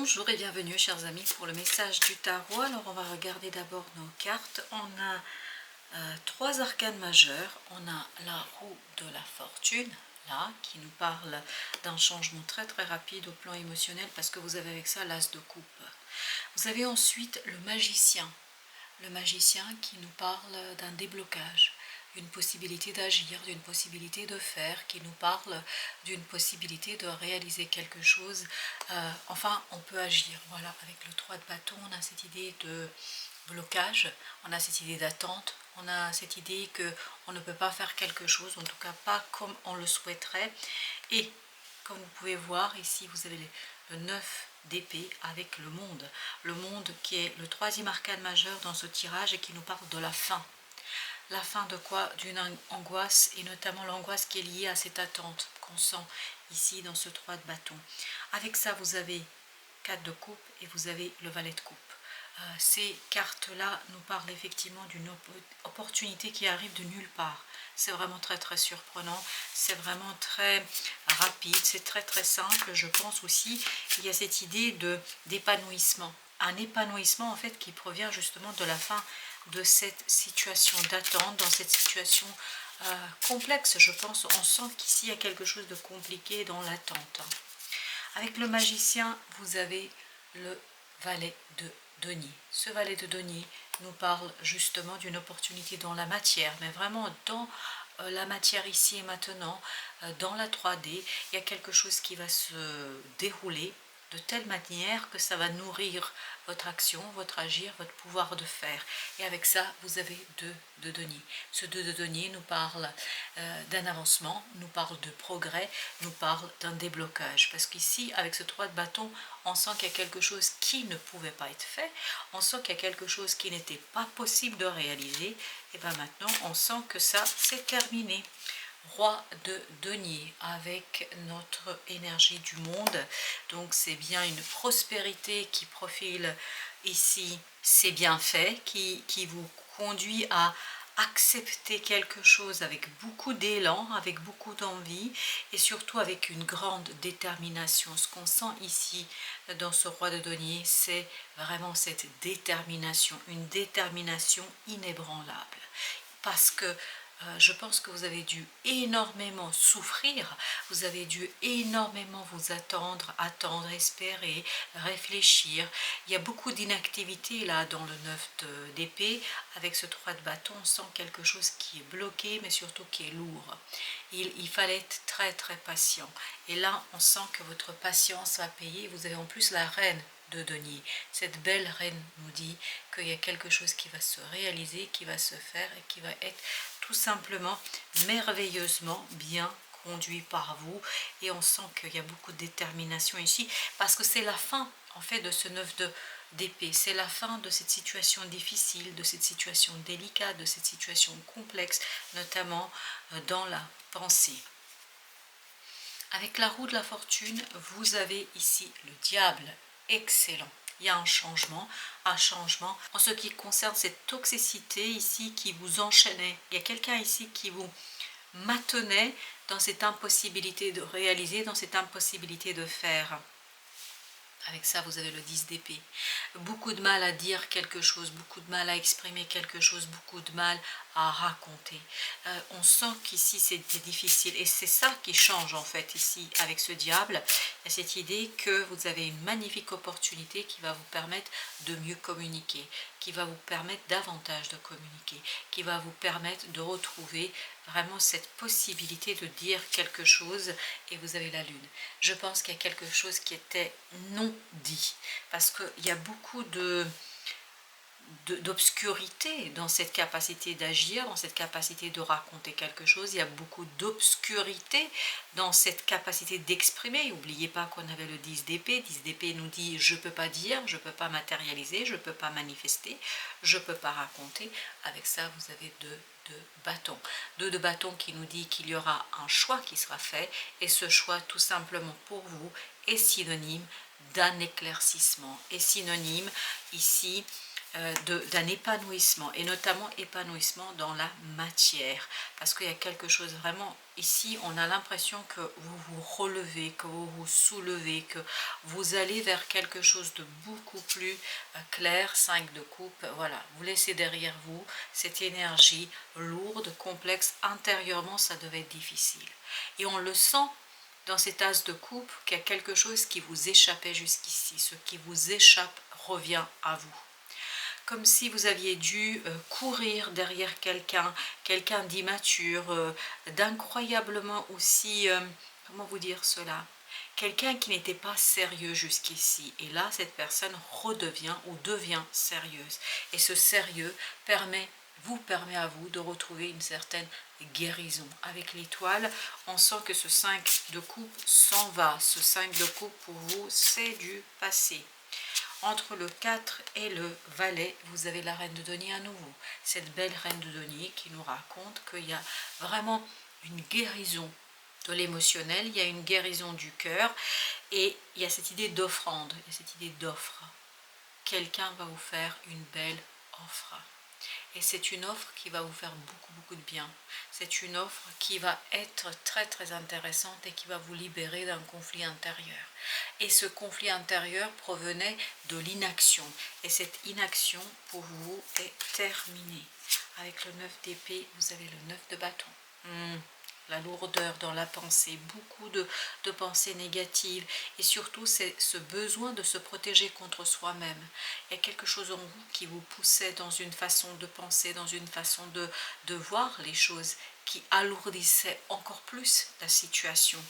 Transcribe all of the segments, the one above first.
Bonjour et bienvenue chers amis pour le message du tarot. Alors on va regarder d'abord nos cartes. On a trois arcanes majeurs. On a la roue de la fortune, là, qui nous parle d'un changement très rapide au plan émotionnel parce que vous avez avec ça l'as de coupe. Vous avez ensuite le magicien qui nous parle d'un déblocage, d'une possibilité d'agir, d'une possibilité de faire, qui nous parle d'une possibilité de réaliser quelque chose. Enfin, on peut agir. Voilà, avec le 3 de bâton, on a cette idée de blocage, on a cette idée d'attente, on a cette idée qu'on ne peut pas faire quelque chose, en tout cas pas comme on le souhaiterait. Et comme vous pouvez voir ici, vous avez le 9 d'épée avec le monde qui est le troisième arcane majeur dans ce tirage et qui nous parle de la fin. La fin de quoi? D'une angoisse, et notamment l'angoisse qui est liée à cette attente qu'on sent ici dans ce 3 de bâton. Avec ça, vous avez 4 de coupe et vous avez le valet de coupe. Ces cartes-là nous parlent effectivement d'une opportunité qui arrive de nulle part. C'est vraiment très surprenant, c'est vraiment très rapide, c'est très simple. Je pense aussi qu'il y a cette idée d'épanouissement. Un épanouissement en fait qui provient justement de la fin de cette situation d'attente, dans cette situation complexe. Je pense, on sent qu'ici il y a quelque chose de compliqué dans l'attente. Avec le magicien, vous avez le valet de denier. Ce valet de denier nous parle justement d'une opportunité dans la matière, mais vraiment dans la matière ici et maintenant, dans la 3D, il y a quelque chose qui va se dérouler de telle manière que ça va nourrir votre action, votre agir, votre pouvoir de faire. Et avec ça, vous avez 2 de denier. Ce 2 de denier nous parle d'un avancement, nous parle de progrès, nous parle d'un déblocage. Parce qu'ici, avec ce 3 de bâton, on sent qu'il y a quelque chose qui ne pouvait pas être fait, on sent qu'il y a quelque chose qui n'était pas possible de réaliser. Et bien maintenant, on sent que ça, c'est terminé. Roi de denier avec notre énergie du monde, donc c'est bien une prospérité qui profile ici ses bienfaits, qui vous conduit à accepter quelque chose avec beaucoup d'élan, avec beaucoup d'envie et surtout avec une grande détermination. Ce qu'on sent ici dans ce roi de denier, c'est vraiment cette détermination, une détermination inébranlable. Parce que je pense que vous avez dû énormément souffrir, vous avez dû énormément vous attendre, espérer, réfléchir. Il y a beaucoup d'inactivité là dans le 9 d'épée. Avec ce 3 de bâton, on sent quelque chose qui est bloqué, mais surtout qui est lourd. Il fallait être très patient. Et là, on sent que votre patience va payer. Vous avez en plus la reine de denier. Cette belle reine nous dit qu'il y a quelque chose qui va se réaliser, qui va se faire et qui va être tout simplement merveilleusement bien conduit par vous. Et on sent qu'il y a beaucoup de détermination ici parce que c'est la fin en fait de ce 9 d'épée. C'est la fin de cette situation difficile, de cette situation délicate, de cette situation complexe, notamment dans la pensée. Avec la roue de la fortune, vous avez ici le diable. Excellent. Il y a un changement en ce qui concerne cette toxicité ici qui vous enchaînait. Il y a quelqu'un ici qui vous maintenait dans cette impossibilité de réaliser, dans cette impossibilité de faire. Avec ça, vous avez le 10 d'épée. Beaucoup de mal à dire quelque chose, beaucoup de mal à exprimer quelque chose, beaucoup de mal à raconter. On sent qu'ici, c'était difficile. Et c'est ça qui change, en fait, ici, avec ce diable. Il y a cette idée que vous avez une magnifique opportunité qui va vous permettre de mieux communiquer, qui va vous permettre davantage de communiquer, qui va vous permettre de retrouver vraiment cette possibilité de dire quelque chose. Et vous avez la lune. Je pense qu'il y a quelque chose qui était non dit, parce qu'il y a beaucoup d'obscurité dans cette capacité d'agir, dans cette capacité de raconter quelque chose. Il y a beaucoup d'obscurité dans cette capacité d'exprimer. N'oubliez pas qu'on avait le 10 d'épée. 10 d'épée nous dit je ne peux pas dire, je ne peux pas matérialiser, je ne peux pas manifester, je ne peux pas raconter. Avec ça, vous avez 2 de bâton. 2 de bâton qui nous dit qu'il y aura un choix qui sera fait et ce choix tout simplement pour vous est synonyme d'un éclaircissement, est synonyme ici d'un épanouissement, et notamment épanouissement dans la matière, parce qu'il y a quelque chose vraiment ici, on a l'impression que vous vous relevez, que vous vous soulevez, que vous allez vers quelque chose de beaucoup plus clair. 5 de coupe, voilà, vous laissez derrière vous cette énergie lourde, complexe. Intérieurement ça devait être difficile, et on le sent dans cet as de coupe qu'il y a quelque chose qui vous échappait jusqu'ici. Ce qui vous échappe revient à vous, comme si vous aviez dû courir derrière quelqu'un d'immature, d'incroyablement aussi, comment vous dire cela, quelqu'un qui n'était pas sérieux jusqu'ici. Et là, cette personne redevient ou devient sérieuse. Et ce sérieux vous permet à vous de retrouver une certaine guérison. Avec l'étoile, on sent que ce 5 de coupe s'en va. Ce 5 de coupe pour vous, c'est du passé. Entre le 4 et le valet, vous avez la reine de denier à nouveau. Cette belle reine de denier qui nous raconte qu'il y a vraiment une guérison de l'émotionnel, il y a une guérison du cœur, et il y a cette idée d'offrande, il y a cette idée d'offre. Quelqu'un va vous faire une belle offre. Et c'est une offre qui va vous faire beaucoup de bien. C'est une offre qui va être très intéressante et qui va vous libérer d'un conflit intérieur. Et ce conflit intérieur provenait de l'inaction. Et cette inaction, pour vous, est terminée. Avec le 9 d'épée, vous avez le 9 de bâton. La lourdeur dans la pensée, beaucoup de pensées négatives, et surtout c'est ce besoin de se protéger contre soi-même. Il y a quelque chose en vous qui vous poussait dans une façon de penser, dans une façon de voir les choses, qui alourdissait encore plus la situation.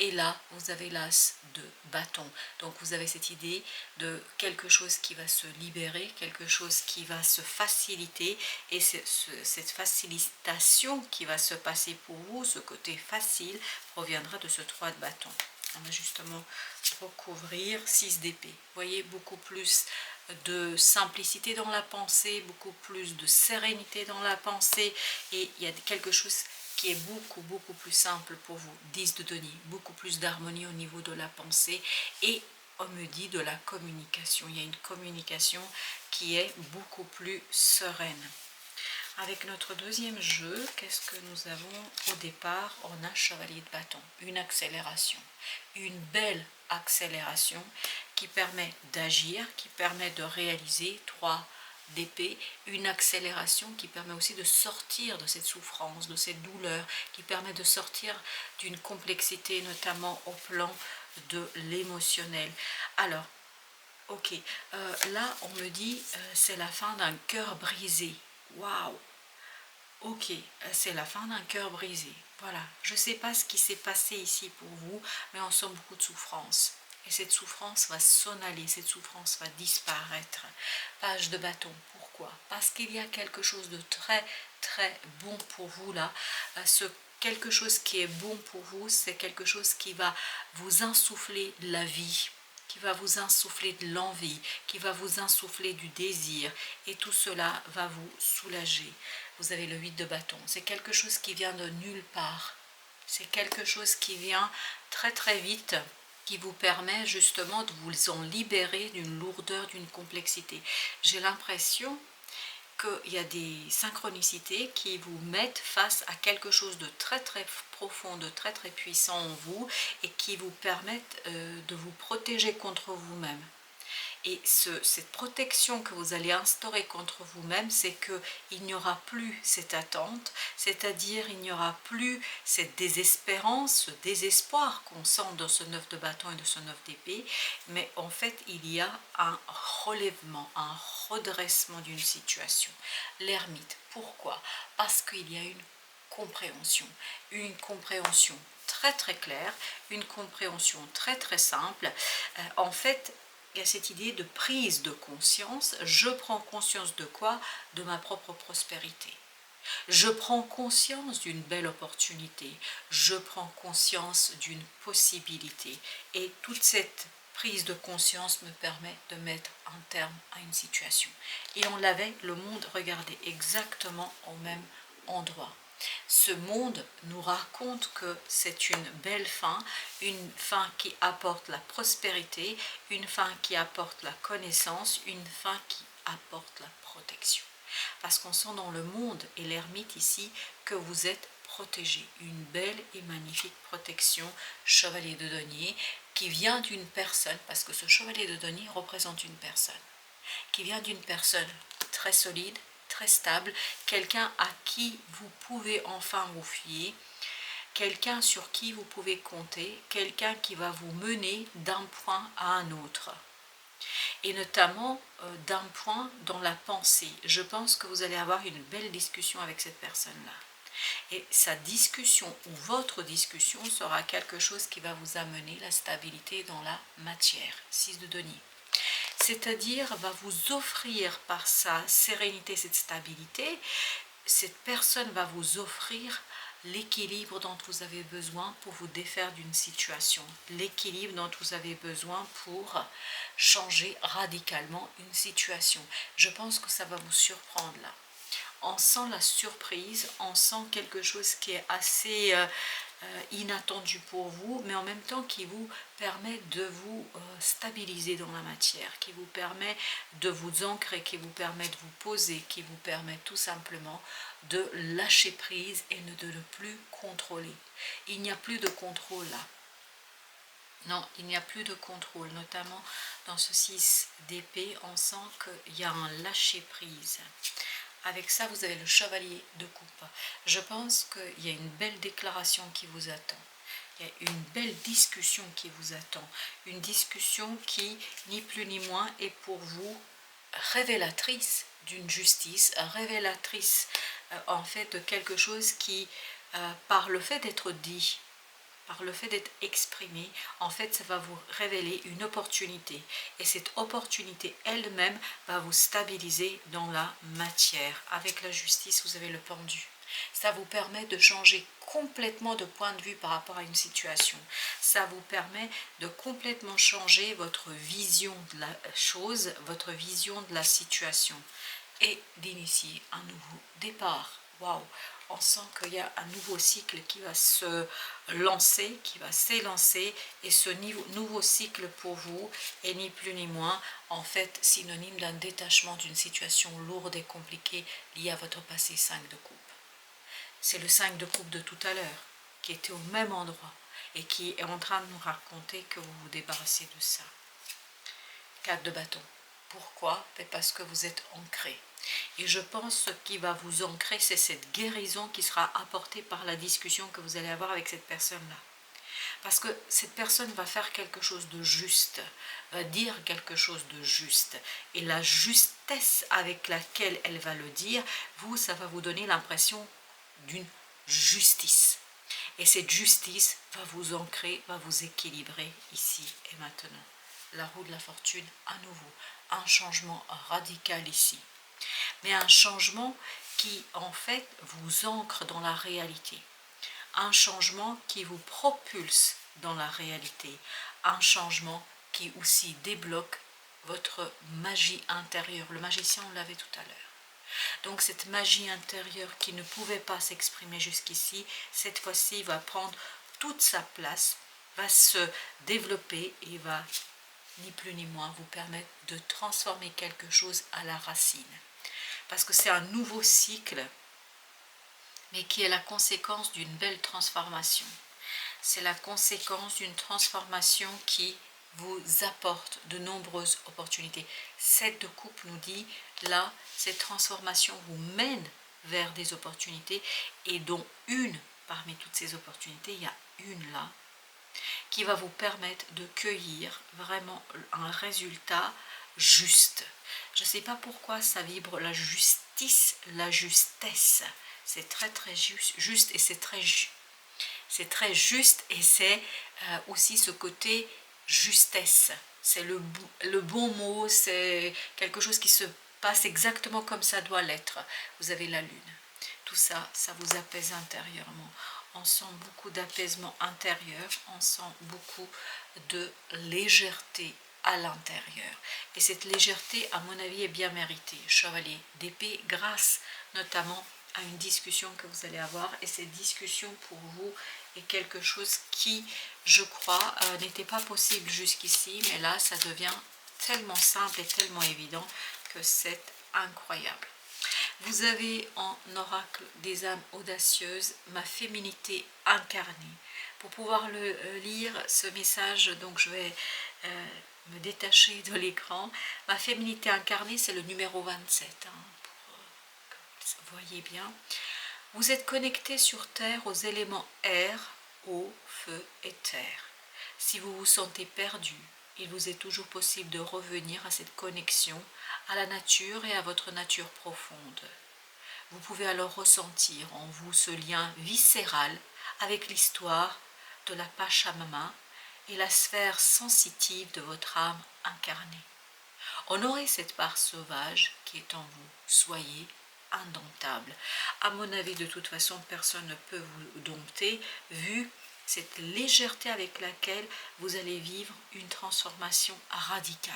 Et là, vous avez l'as de bâton. Donc vous avez cette idée de quelque chose qui va se libérer, quelque chose qui va se faciliter. Et cette facilitation qui va se passer pour vous, ce côté facile, proviendra de ce 3 de bâton. On va justement recouvrir 6 d'épée. Vous voyez, beaucoup plus de simplicité dans la pensée, beaucoup plus de sérénité dans la pensée. Et il y a quelque chose qui est beaucoup plus simple pour vous. 10 de denier, beaucoup plus d'harmonie au niveau de la pensée, et on me dit de la communication. Il y a une communication qui est beaucoup plus sereine. Avec notre deuxième jeu, qu'est-ce que nous avons au départ? On a chevalier de bâton, une accélération, une belle accélération qui permet d'agir, qui permet de réaliser 3 d'épée, une accélération qui permet aussi de sortir de cette souffrance, de cette douleur, qui permet de sortir d'une complexité, notamment au plan de l'émotionnel. Alors, ok, là on me dit c'est la fin d'un cœur brisé. Waouh! Ok, c'est la fin d'un cœur brisé. Voilà, je ne sais pas ce qui s'est passé ici pour vous, mais on sent beaucoup de souffrance. Et cette souffrance va s'en aller, cette souffrance va disparaître. Page de bâton, pourquoi? Parce qu'il y a quelque chose de très bon pour vous là. Ce quelque chose qui est bon pour vous, c'est quelque chose qui va vous insuffler de la vie, qui va vous insuffler de l'envie, qui va vous insuffler du désir, et tout cela va vous soulager. Vous avez le 8 de bâton, c'est quelque chose qui vient de nulle part, c'est quelque chose qui vient très vite, qui vous permet justement de vous en libérer d'une lourdeur, d'une complexité. J'ai l'impression qu'il y a des synchronicités qui vous mettent face à quelque chose de très profond, de très puissant en vous, et qui vous permettent de vous protéger contre vous-même. Et cette protection que vous allez instaurer contre vous-même, c'est qu'il n'y aura plus cette attente, c'est-à-dire il n'y aura plus cette désespérance, ce désespoir qu'on sent dans ce 9 de bâton et de ce 9 d'épée, mais en fait il y a un relèvement, un redressement d'une situation. L'ermite, pourquoi? Parce qu'il y a une compréhension très claire, une compréhension très simple. En fait, il y a cette idée de prise de conscience. Je prends conscience de quoi? De ma propre prospérité. Je prends conscience d'une belle opportunité. Je prends conscience d'une possibilité. Et toute cette prise de conscience me permet de mettre un terme à une situation. Et on l'avait, le monde, regardez, exactement au même endroit. Ce monde nous raconte que c'est une belle fin, une fin qui apporte la prospérité, une fin qui apporte la connaissance, une fin qui apporte la protection. Parce qu'on sent dans le monde et l'ermite ici que vous êtes protégé. Une belle et magnifique protection, chevalier de denier, qui vient d'une personne, parce que ce chevalier de denier représente une personne, qui vient d'une personne très solide, très stable, quelqu'un à qui vous pouvez enfin vous fier, quelqu'un sur qui vous pouvez compter, quelqu'un qui va vous mener d'un point à un autre. Et notamment d'un point dans la pensée. Je pense que vous allez avoir une belle discussion avec cette personne-là. Et sa discussion ou votre discussion sera quelque chose qui va vous amener la stabilité dans la matière. 6 de denier. C'est-à-dire va vous offrir par sa sérénité, cette stabilité, cette personne va vous offrir l'équilibre dont vous avez besoin pour vous défaire d'une situation, l'équilibre dont vous avez besoin pour changer radicalement une situation. Je pense que ça va vous surprendre là. On sent la surprise, on sent quelque chose qui est assez inattendu pour vous, mais en même temps qui vous permet de vous stabiliser dans la matière, qui vous permet de vous ancrer, qui vous permet de vous poser, qui vous permet tout simplement de lâcher prise et de ne plus contrôler. Il n'y a plus de contrôle là. Non, il n'y a plus de contrôle, notamment dans ce 6 d'épée, on sent qu'il y a un lâcher prise. Avec ça, vous avez le chevalier de coupe. Je pense qu'il y a une belle déclaration qui vous attend. Il y a une belle discussion qui vous attend. Une discussion qui, ni plus ni moins, est pour vous révélatrice d'une justice, révélatrice en fait de quelque chose qui, par le fait d'être dit, par le fait d'être exprimé, en fait, ça va vous révéler une opportunité. Et cette opportunité elle-même va vous stabiliser dans la matière. Avec la justice, vous avez le pendu. Ça vous permet de changer complètement de point de vue par rapport à une situation. Ça vous permet de complètement changer votre vision de la chose, votre vision de la situation. Et d'initier un nouveau départ. Waouh! On sent qu'il y a un nouveau cycle qui va se lancer, qui va s'élancer, et ce nouveau cycle pour vous est ni plus ni moins en fait synonyme d'un détachement d'une situation lourde et compliquée liée à votre passé 5 de coupe. C'est le 5 de coupe de tout à l'heure qui était au même endroit et qui est en train de nous raconter que vous vous débarrassez de ça. 4 de bâton. Pourquoi? Parce que vous êtes ancré. Et je pense que ce qui va vous ancrer, c'est cette guérison qui sera apportée par la discussion que vous allez avoir avec cette personne-là. Parce que cette personne va faire quelque chose de juste, va dire quelque chose de juste. Et la justesse avec laquelle elle va le dire, vous, ça va vous donner l'impression d'une justice. Et cette justice va vous ancrer, va vous équilibrer ici et maintenant. La roue de la fortune à nouveau, un changement radical ici. Mais un changement qui en fait vous ancre dans la réalité. Un changement qui vous propulse dans la réalité. Un changement qui aussi débloque votre magie intérieure. Le magicien, on l'avait tout à l'heure. Donc cette magie intérieure qui ne pouvait pas s'exprimer jusqu'ici, cette fois-ci va prendre toute sa place, va se développer et va, ni plus ni moins, vous permettre de transformer quelque chose à la racine. Parce que c'est un nouveau cycle, mais qui est la conséquence d'une belle transformation. C'est la conséquence d'une transformation qui vous apporte de nombreuses opportunités. 7 de coupe nous dit, là, cette transformation vous mène vers des opportunités, et dont une, parmi toutes ces opportunités, il y a une là, qui va vous permettre de cueillir vraiment un résultat juste. Je ne sais pas pourquoi ça vibre la justice, la justesse. C'est très très juste et c'est très juste, et c'est aussi ce côté justesse. C'est le bon mot, c'est quelque chose qui se passe exactement comme ça doit l'être. Vous avez la lune. Tout ça, ça vous apaise intérieurement. On sent beaucoup d'apaisement intérieur, on sent beaucoup de légèreté à l'intérieur. Et cette légèreté, à mon avis, est bien méritée. Chevalier d'épée, grâce notamment à une discussion que vous allez avoir, et cette discussion pour vous est quelque chose qui, je crois, n'était pas possible jusqu'ici, mais là ça devient tellement simple et tellement évident que c'est incroyable. Vous avez en oracle des âmes audacieuses, ma féminité incarnée. Pour pouvoir le lire, ce message, donc je vais me détacher de l'écran. Ma féminité incarnée, c'est le numéro 27, pour que vous voyez bien. Vous êtes connecté sur Terre aux éléments air, eau, feu et terre. Si vous vous sentez perdu, il vous est toujours possible de revenir à cette connexion, à la nature et à votre nature profonde. Vous pouvez alors ressentir en vous ce lien viscéral avec l'histoire de la Pachamama et la sphère sensitive de votre âme incarnée. Honorez cette part sauvage qui est en vous. Soyez indomptable. À mon avis, de toute façon, personne ne peut vous dompter, vu cette légèreté avec laquelle vous allez vivre une transformation radicale.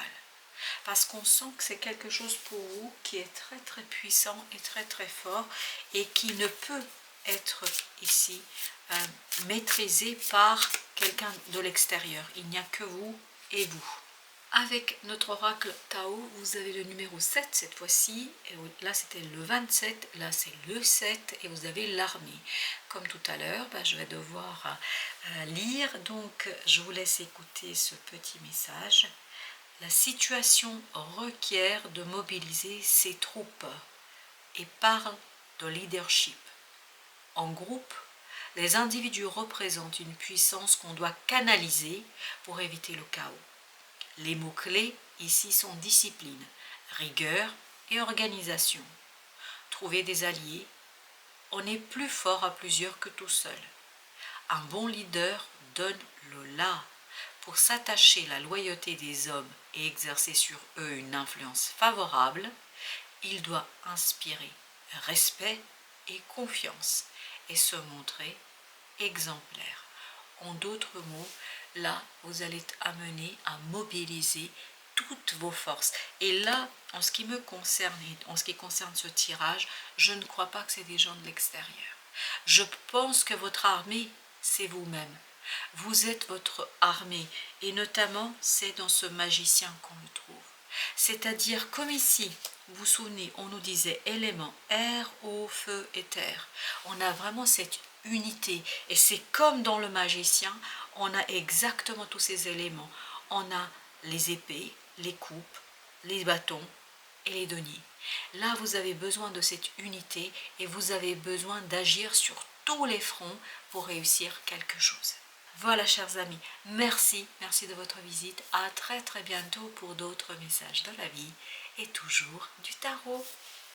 Parce qu'on sent que c'est quelque chose pour vous qui est très très puissant et très très fort, et qui ne peut être ici maîtrisé par quelqu'un de l'extérieur. Il n'y a que vous et vous. Avec notre oracle Tao, vous avez le numéro 7 cette fois-ci. Là c'était le 27, là c'est le 7, et vous avez l'armée. Comme tout à l'heure, je vais devoir lire, donc je vous laisse écouter ce petit message. La situation requiert de mobiliser ses troupes et parle de leadership. En groupe, les individus représentent une puissance qu'on doit canaliser pour éviter le chaos. Les mots-clés ici sont discipline, rigueur et organisation. Trouver des alliés, on est plus fort à plusieurs que tout seul. Un bon leader donne le là. Pour s'attacher la loyauté des hommes et exercer sur eux une influence favorable, il doit inspirer respect et confiance et se montrer exemplaire. En d'autres mots, là, vous allez être amené à mobiliser toutes vos forces. Et là, en ce qui me concerne, et en ce qui concerne ce tirage, je ne crois pas que c'est des gens de l'extérieur. Je pense que votre armée, c'est vous-même. Vous êtes votre armée, et notamment, c'est dans ce magicien qu'on le trouve. C'est-à-dire, comme ici, vous vous souvenez, on nous disait éléments, air, eau, feu et terre. On a vraiment cette unité, et c'est comme dans le magicien, on a exactement tous ces éléments. On a les épées, les coupes, les bâtons et les deniers. Là, vous avez besoin de cette unité, et vous avez besoin d'agir sur tous les fronts pour réussir quelque chose. Voilà, chers amis, merci de votre visite. À très très bientôt pour d'autres messages de la vie et toujours du tarot.